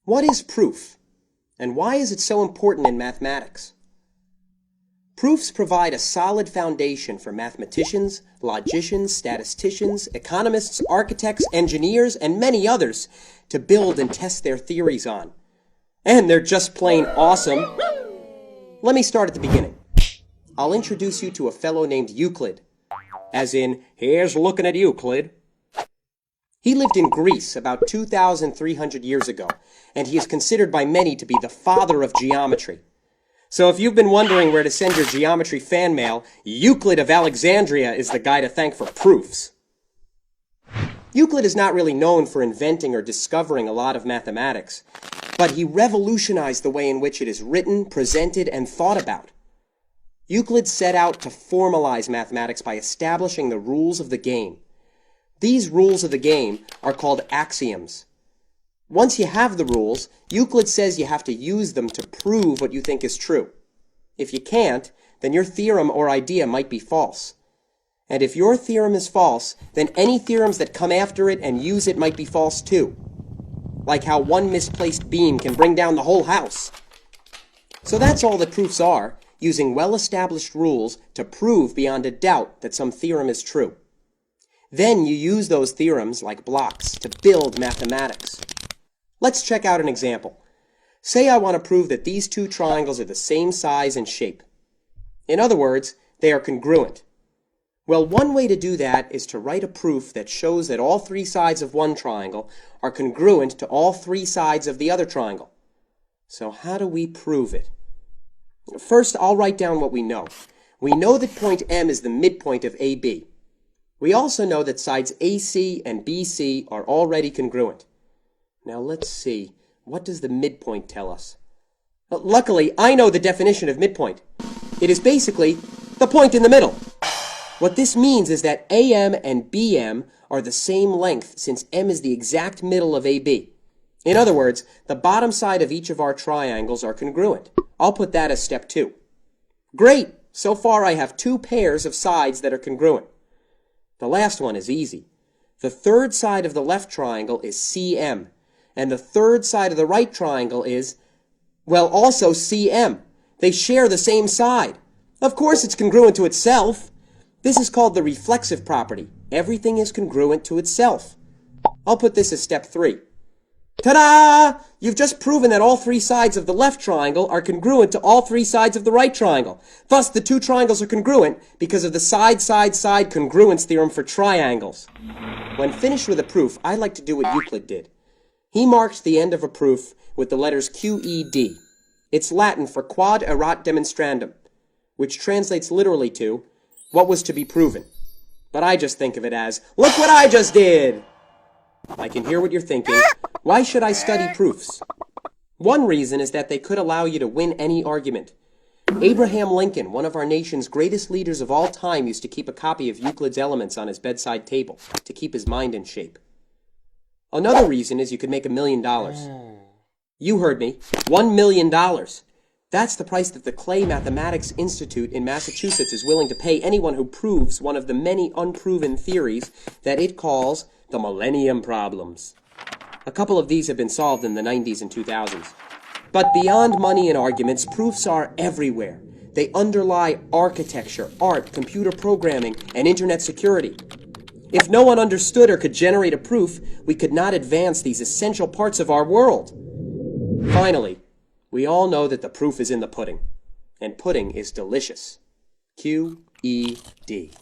What is proof, and why is it so important in mathematics? Proofs provide a solid foundation for mathematicians, logicians, statisticians, economists, architects, engineers, and many others to build and test their theories on. And they're just plain awesome. Let me start at the beginning. I'll introduce you to a fellow named Euclid. As in, here's looking at Euclid. He lived in Greece about 2,300 years ago, and he is considered by many to be the father of geometry. So if you've been wondering where to send your geometry fan mail, Euclid of Alexandria is the guy to thank for proofs. Euclid is not really known for inventing or discovering a lot of mathematics, but he revolutionized the way in which it is written, presented, and thought about. Euclid set out to formalize mathematics by establishing the rules of the game. These rules of the game are called axioms. Once you have the rules, Euclid says you have to use them to prove what you think is true. If you can't, then your theorem or idea might be false. And if your theorem is false, then any theorems that come after it and use it might be false too. Like how one misplaced beam can bring down the whole house. So that's all that proofs are, using well-established rules to prove beyond a doubt that some theorem is true. Then you use those theorems, like blocks, to build mathematics. Let's check out an example. Say I want to prove that these two triangles are the same size and shape. In other words, they are congruent. Well, one way to do that is to write a proof that shows that all three sides of one triangle are congruent to all three sides of the other triangle. So how do we prove it? First, I'll write down what we know. We know that point M is the midpoint of AB. We also know that sides AC and BC are already congruent. Now let's see, what does the midpoint tell us? Luckily, I know the definition of midpoint. It is basically the point in the middle. What this means is that AM and BM are the same length since M is the exact middle of AB. In other words, the bottom side of each of our triangles are congruent. I'll put that as step 2. Great! So far I have 2 pairs of sides that are congruent. The last one is easy. The third side of the left triangle is CM, and the third side of the right triangle is, well, also CM. They share the same side. Of course it's congruent to itself. This is called the reflexive property. Everything is congruent to itself. I'll put this as step 3. Ta-da! You've just proven that all 3 sides of the left triangle are congruent to all 3 sides of the right triangle. Thus, the 2 triangles are congruent because of the side-side-side congruence theorem for triangles. When finished with a proof, I like to do what Euclid did. He marked the end of a proof with the letters QED. It's Latin for quod erat demonstrandum, which translates literally to what was to be proven. But I just think of it as, look what I just did! I can hear what you're thinking. Why should I study proofs? One reason is that they could allow you to win any argument. Abraham Lincoln, one of our nation's greatest leaders of all time, used to keep a copy of Euclid's Elements on his bedside table to keep his mind in shape. Another reason is you could make $1 million. You heard me. $1 million. That's the price that the Clay Mathematics Institute in Massachusetts is willing to pay anyone who proves one of the many unproven theories that it calls the Millennium Problems. A couple of these have been solved in the 90s and 2000s. But beyond money and arguments, proofs are everywhere. They underlie architecture, art, computer programming, and internet security. If no one understood or could generate a proof, we could not advance these essential parts of our world. Finally, we all know that the proof is in the pudding, and pudding is delicious. QED.